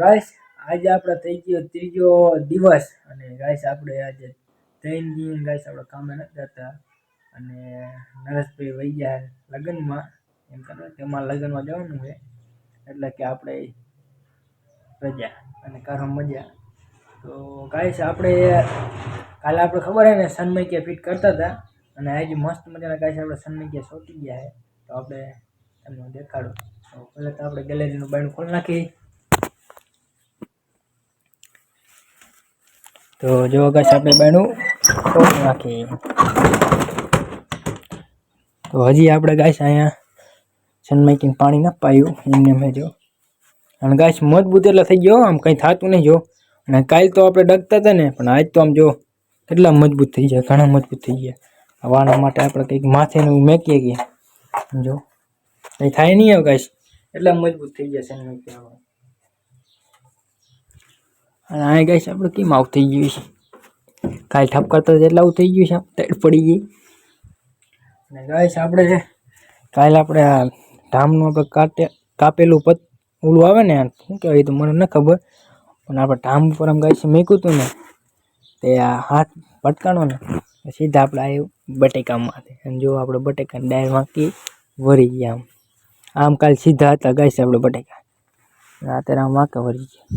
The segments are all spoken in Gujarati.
ગાઈસ આજે આપણે થઈ ગયો ત્રીજો દિવસ અને ગાઈસ આપણે આજે 3 દિવસ ગાઈસ આપણે કામે નથી જતા અને નરેશભાઈ વઈ ગયા લગ્નમાં એમ કરે તેમાં લગ્નમાં જવાનું છે એટલે કે આપણે રજા અને કરો મજા. તો ગાઈસ આપણે કાલે આપણે ખબર હે ને સનમાઈકિયા ફિટ કરતા હતા અને આજે મસ્ત મજાના ગાઈસ આપણે સનમાઈકિયા શોધી ગયા છે તો આપણે તમને દેખાડું. તો પહેલા તો આપણે ગેલેરીનું બાયણું ખોલી નાખી. તો જો ગાઈસ આપણે બાયણું ખોલી નાખી. તો હજી આપણે ગાઈસ અહીંયા સનમાઈકિંગ પાણી ન પાયું એમને મેં જો અને ગાઈસ મજબૂત એટલે થઈ ગયો આમ કંઈ થતું નહીં જો. અને કાલ તો આપણે ડગતા હતા ને પણ આજ તો આમ જો કેટલા મજબૂત થઈ ગયા, ઘણા મજબૂત થઈ ગયા. વાના માટે આપણે કંઈક માથેનું મેકીએ કે જો કંઈ થાય નહીં હવે ગાઈસ એટલા મજબૂત થઈ ગયા સનમાઈકિયા. અને આ ગાઈસ આપણે કેમ આવું થઈ ગયું છે કાલ ઠપકારતા એટલા આવું થઈ ગયું છે આમ પડી ગઈ. અને ગાઈસ આપણે કાલે આપણે આ ધામનું આપણે કાપેલું ઓલું આવે ને શું કહેવાય તો મને ન ખબર પણ આપણે ધામ ઉપર આમ ગાઈસ મૂક્યું હતું ને તે આ હાથ ભટકાણો ને સીધા આપણે આવ્યું બટેકામાં અને જો આપણે બટેકાની ડાળ માંકી વળી ગયા આમ કાલ સીધા હતા ગાઈસ આપણે બટેકા અત્યારે આમ વાંકા વળી ગયા.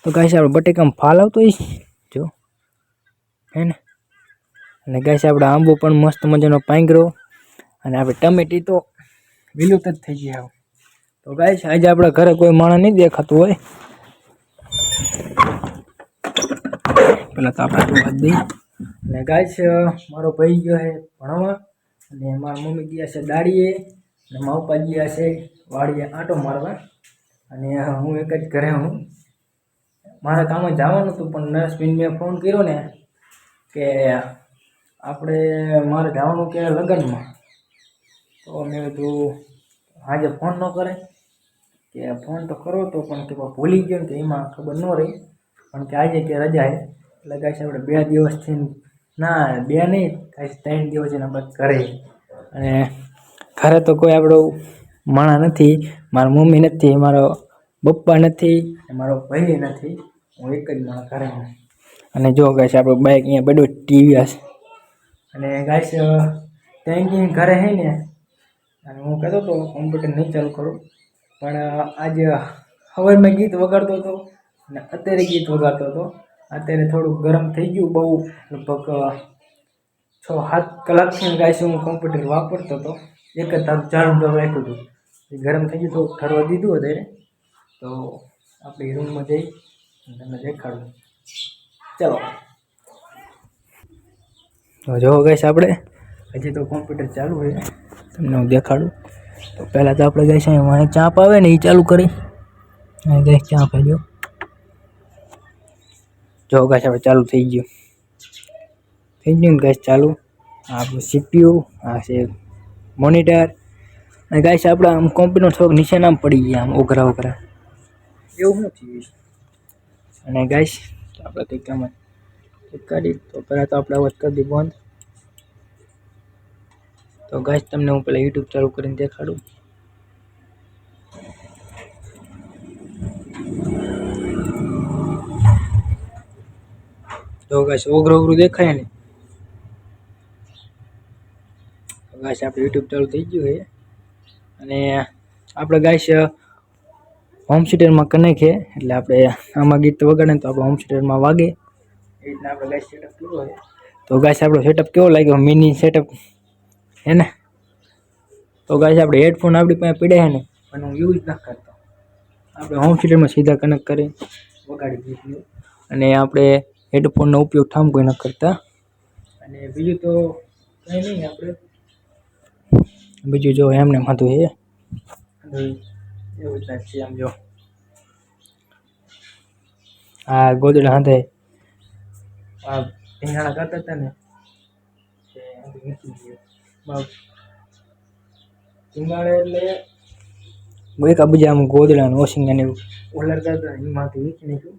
તો ગાઈસ આપણે બટેકામાં ફાલ આવતો હોય જો હે ને. અને ગાઈસ આપણે આંબો પણ મસ્ત મજાનો પાંગરો અને આપણે ટમેટી તો વિલુપ્ત જ થઈ ગયા. તો ગાઈસ આજે આપણા ઘરે કોઈ માણસ નહીં દેખાતું હોય પેલા તો આપણે વાત દઈએ. અને ગાઈસ મારો ભાઈ ગયો છે ભણવા અને મારા મમ્મી ગયા છે દાડીએ અને મારા પપ્પા ગયા છે વાડીએ આંટો મારવા અને હું એક જ ઘરે હું. મારા કામે જવાનું હતું પણ નરેશભાઈને મેં ફોન કર્યો ને કે આપણે મારે જવાનું કે લગ્નમાં તો મેં કીધું આજે ફોન ન કરે કે ફોન તો કરો તો પણ કે ભૂલી ગયો ને કે એમાં ખબર ન રહી પણ કે આજે કે રજા છે એટલે ગાઈસ આપણે 2 દિવસથી ના 2 નહીં ગાઈસ 3 દિવસ એના બસ ઘરે અને ઘરે તો કોઈ આપણો માણસ નથી, મારા મમ્મી નથી, મારો પપ્પા નથી, મારો ભાઈ નથી, હું એક જ માણસ ઘરે. અને જો ગાઈસ આપણું બાઇક અહીંયા પડ્યું ટીવીએસ અને ગાઈસ ત્યાં ઘરે હે ને અને હું કહેતો હતો કોમ્પ્યુટર નહીં ચાલુ કરું પણ આજે સવારમાં ગીત વગાડતો હતો અને અત્યારે ગીત વગાડતો હતો. અત્યારે થોડુંક ગરમ થઈ ગયું બહુ લગભગ 6-7 કલાકથી ગાઈસ હું કોમ્પ્યુટર વાપરતો હતો એક જ તારું ચાલુ રાખ્યું હતું ગરમ થઈ ગયું થોડુંક ઠરવા દીધું અત્યારે. તો આપણી રૂમમાં જઈ તમને દેખાડું ચલો. તો જો ગાઈસ આપણે હજી તો કોમ્પ્યુટર ચાલુ છે તમને હું દેખાડું. તો પહેલાં તો આપણે ગાઈસ અહીંયા ચાપ આવે ને એ ચાલુ કરી ગાઈસ ચાપ આવ્યો જો ગાઈસ આપણે ચાલુ થઈ ગયું ને ગાઈસ ચાલુ. આપણું સીપીયુ આ છે મોનિટર અને ગાઈસ આપણે આમ કોમ્પ્યુટર થોડુંક નીચે નામ પડી ગયા આમ ઓઘરા એવું નથી. અને ગાઈસ આપણે કંઈક આમ કાઢી તો પહેલાં તો આપણે અવાજ કરી દઈએ બંધ. તો ગાઈસ તમને હું પહેલાં યુટ્યુબ ચાલુ કરીને દેખાડું. તો ગાઈસ ઓઘરું દેખાય ને ગાઈસ આપણે યુટ્યુબ ચાલુ થઈ ગયું છે અને આપણે ગાઈસ હોમ થિયેટરમાં કનેક્ટ છે એટલે આપણે આમાં ગીત વગાડે તો આપણે હોમ થિયેટરમાં વાગે એ રીતના આપણે ગાઈસ સેટઅપ કર્યો છે. તો ગાઈસ આપણો સેટઅપ કેવો લાગ્યો મિની સેટઅપ હે ને. તો ગાઈસ આપણે હેડફોન આપણી પાસે પડ્યા છે ને પણ હું યુઝ ન કરતો આપણે હોમ થિયેટરમાં સીધા કનેક્ટ કરી વગાડી દીધું અને આપણે હેડફોનનો ઉપયોગ ઠામ કોઈ ન કરતા. અને બીજું તો કંઈ નહીં આપણે બીજું જો એમને હતું એ એવું જ છે આમ જો આ ગોદડા હાથે આ ભીંગાણા કરતા હતા ને ભીંગાણા એટલે એક બીજા આમ ગોદડા વોશિંગ અને ઓલરતા હતા એમાંથી વીખી નાખ્યું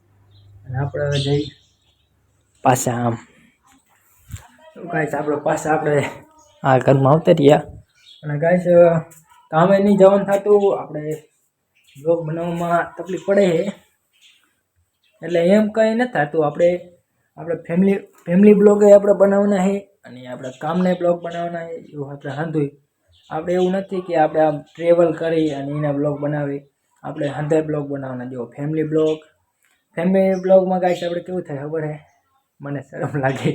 અને આપણે જઈ પાછા આમ ગાઈસ આપણે પાછા આપણે આ ઘરમાં આવતા રહ્યા અને ગાઈસ કામે નહીં જવાનું થતું આપણે બ્લોગ બનાવવામાં તકલીફ પડે છે, એટલે એમ કંઈ નથી થતું. આપણે ફેમિલી બ્લોગ આપણે બનાવવાના છે અને આપણે કામના બ્લોગ બનાવવાના છે. એવું આપણે હાંધુય આપણે એવું નથી કે આપણે આમ ટ્રેવલ કરી અને એના બ્લોગ બનાવી. આપણે હાંધા બ્લોગ બનાવવાના. જો ફેમિલી બ્લોગમાં ગાઈસ આપણે કેવું થાય ખબર છે? મને શરમ લાગે,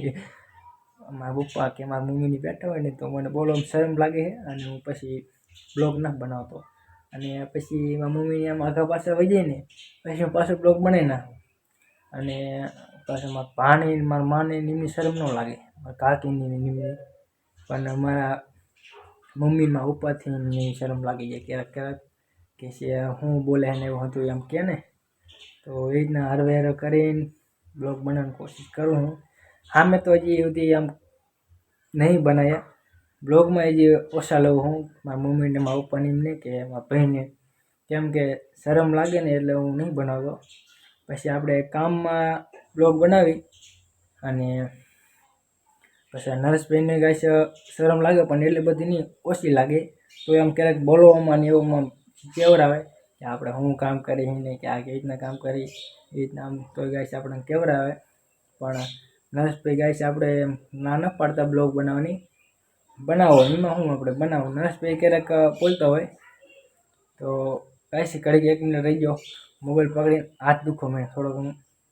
મારા પપ્પા કે મારા મમ્મીની બેઠા હોય ને તો મને બોલવામાં શરમ લાગે છે અને હું પછી બ્લોગ નથી બનાવતો. અને પછી મારા મમ્મીને આમ આગા પાછળ વહી જાય ને પછી હું પાછો બ્લોગ બનાવી નાખું. અને પાછું મારા ભાને મારા માને એમની શરમ ન લાગે, મારા કાકીની એમની, પણ મારા મમ્મી મારા પપ્પાથી એમની શરમ લાગી જાય ક્યારેક કે છે હું બોલે ને એવું હતું એમ કે ને. તો એ રીતના હરવે કરીને બ્લોગ બનાવવાની કોશિશ કરું હું. હા, મેં તો હજી સુધી આમ નહીં બનાવ્યા બ્લોગમાં, હજી ઓછા લઉં હું મારા મમ્મીને મારા પપ્પાને એમને કે મારા ભાઈને, કેમ કે શરમ લાગે ને એટલે હું નહીં બનાવતો. પછી આપણે કામમાં બ્લોગ બનાવી અને પછી નરેશભાઈને ગાઈસ શરમ લાગે પણ એટલી બધી નહીં, ઓછી લાગે. તો એમ ક્યારેક બોલવામાં ને એવું કેવરાવે કે આપણે હું કામ કરી ને કે આ કેવી રીતના કામ કરી એ રીતના આમ તો ગાઈસ આપણે કેવરાવે. પણ નરેશભાઈ ગાઈસ આપણે ના ન પાડતા બ્લોગ બનાવવાની, બનાવો એમાં શું આપણે બનાવો. નરેશભાઈ ક્યારેક બોલતા હોય તો ગાઈસ ઘડીક 1 મિનિટ રહી ગયો, મોબાઈલ પકડીને હાથ દુખો મેં થોડોક હું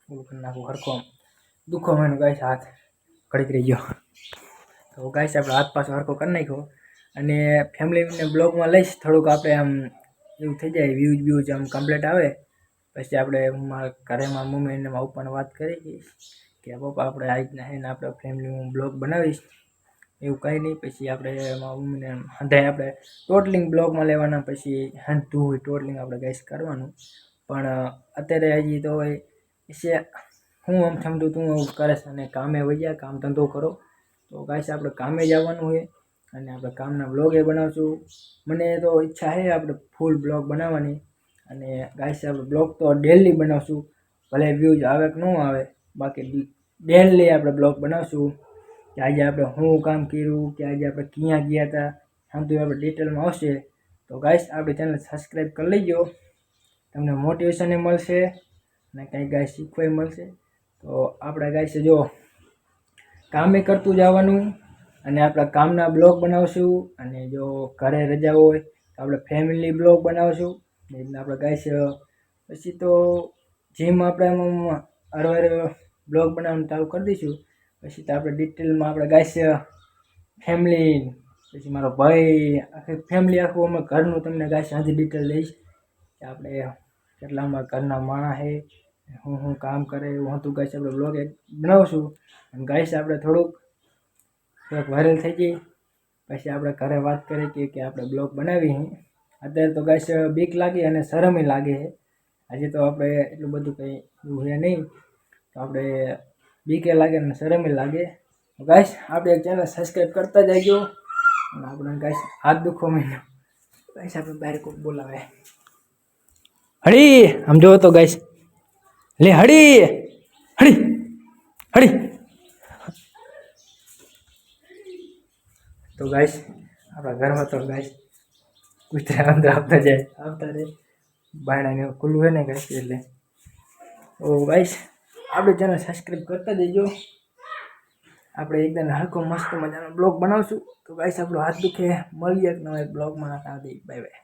ઓલું કરી નાખું હરખો આમ દુખો મેં ગાઈસ હાથ ઘડીક રહી ગયો. તો ગાઈસ આપણે હાથ પાછો હરખો કરી નાખ્યો અને ફેમિલીને બ્લોગમાં લઈશ થોડુંક આપણે આમ એવું થઈ જાય, વ્યૂઝ આમ કમ્પ્લીટ આવે. પછી આપણે મારા ઘરે મારા મમ્મીને મારા પપ્પાને વાત કરી કે પપ્પા આપણે આ રીતના છે ને આપણે ફેમિલી હું બ્લોગ બનાવીશ, એવું કંઈ નહીં. પછી આપણે મારા મમ્મીને હંધાય આપણે ટોટલિંગ બ્લોગમાં લેવાના, પછી હંધું ટોટલિંગ આપણે ગાઈસ કરવાનું. પણ અત્યારે હજી તો છે હું આમ સમજું તું એવું કરીશ અને કામે વહ્યા, કામ ધંધો કરો. તો ગાઈસ આપણે કામે જ આવવાનું હોય અને આપણે કામના બ્લોગ એ બનાવશું. મને તો ઈચ્છા છે આપણે ફૂલ બ્લોગ બનાવવાની અને ગાઈસ આપણે બ્લોગ તો ડેલી બનાવશું, ભલે વ્યૂઝ આવે કે ન આવે, બાકી ડેલી આપણે બ્લોગ બનાવશું કે આજે આપણે શું કામ કર્યું, કે આજે આપણે ક્યાં ગયા હતા, સમજુ આપણે ડિટેલમાં આવશે. તો ગાઈસ આપણી ચેનલ સબસ્ક્રાઈબ કરી લેજો, તમને મોટિવેશન મળશે અને કંઈ ગાઈસ શીખવાય મળશે. તો આપણે ગાઈસ જો કામે કરતું જવાનું અને આપણા કામના બ્લોગ બનાવશું. અને જો ઘરે રજા હોય તો આપણે ફેમિલી બ્લોગ બનાવશું. એ રીતના આપણે ગાઈસ પછી તો જેમ આપણે એમાં હરવાર બ્લોગ બનાવવાનું ચાલુ કરી દઈશું. પછી તો આપણે ડિટેલમાં આપણે ગાઈસ ફેમિલી, પછી મારો ભાઈ, આખી ફેમિલી આખું અમે ઘરનું તમને ગાઈસ આજે ડિટેલ દઈશ કે આપણે કેટલા અમારા ઘરના માણસ છે, હું કામ કરે એવું હતું ગાઈસ આપણે બ્લોગ એક બનાવશું. અને ગાઈસ આપણે થોડુંક વાયરલ થઈ જઈએ પછી આપણે ઘરે વાત કરીએ કે આપણે બ્લોગ બનાવી. અત્યારે તો ગાઈસ બીક લાગે અને શરમય લાગે છે. આજે તો આપણે એટલું બધું કંઈ એવું છે નહીં, તો આપણે બીકે લાગે અને શરમય લાગે. ગાઈસ આપણે ચેનલ સબસ્ક્રાઈબ કરતા જજો. અને આપણે ગાઈસ હાથ દુખો મહિનો ગાઈસ આપણે બહાર કોઈ બોલાવે હળી આમ જોવો તો ગાઈસ લે હળી હળી હળી. તો ગાઈસ આપણા ઘરમાં તો ગાઈસ કૂતરા અંદર આવતા રહે બાયણાને ખુલ્લું હોય ને ગાઈસ એટલે. તો ગાઈસ આપણી ચેનલ સબસ્ક્રાઈબ કરતા જજો. આપણે એકદમ હલકો મસ્ત મજાનો બ્લોગ બનાવશું. તો ગાઈસ આપણો હાથ દુખે, મળીએ એક નવા બ્લોગમાં. Bye bye.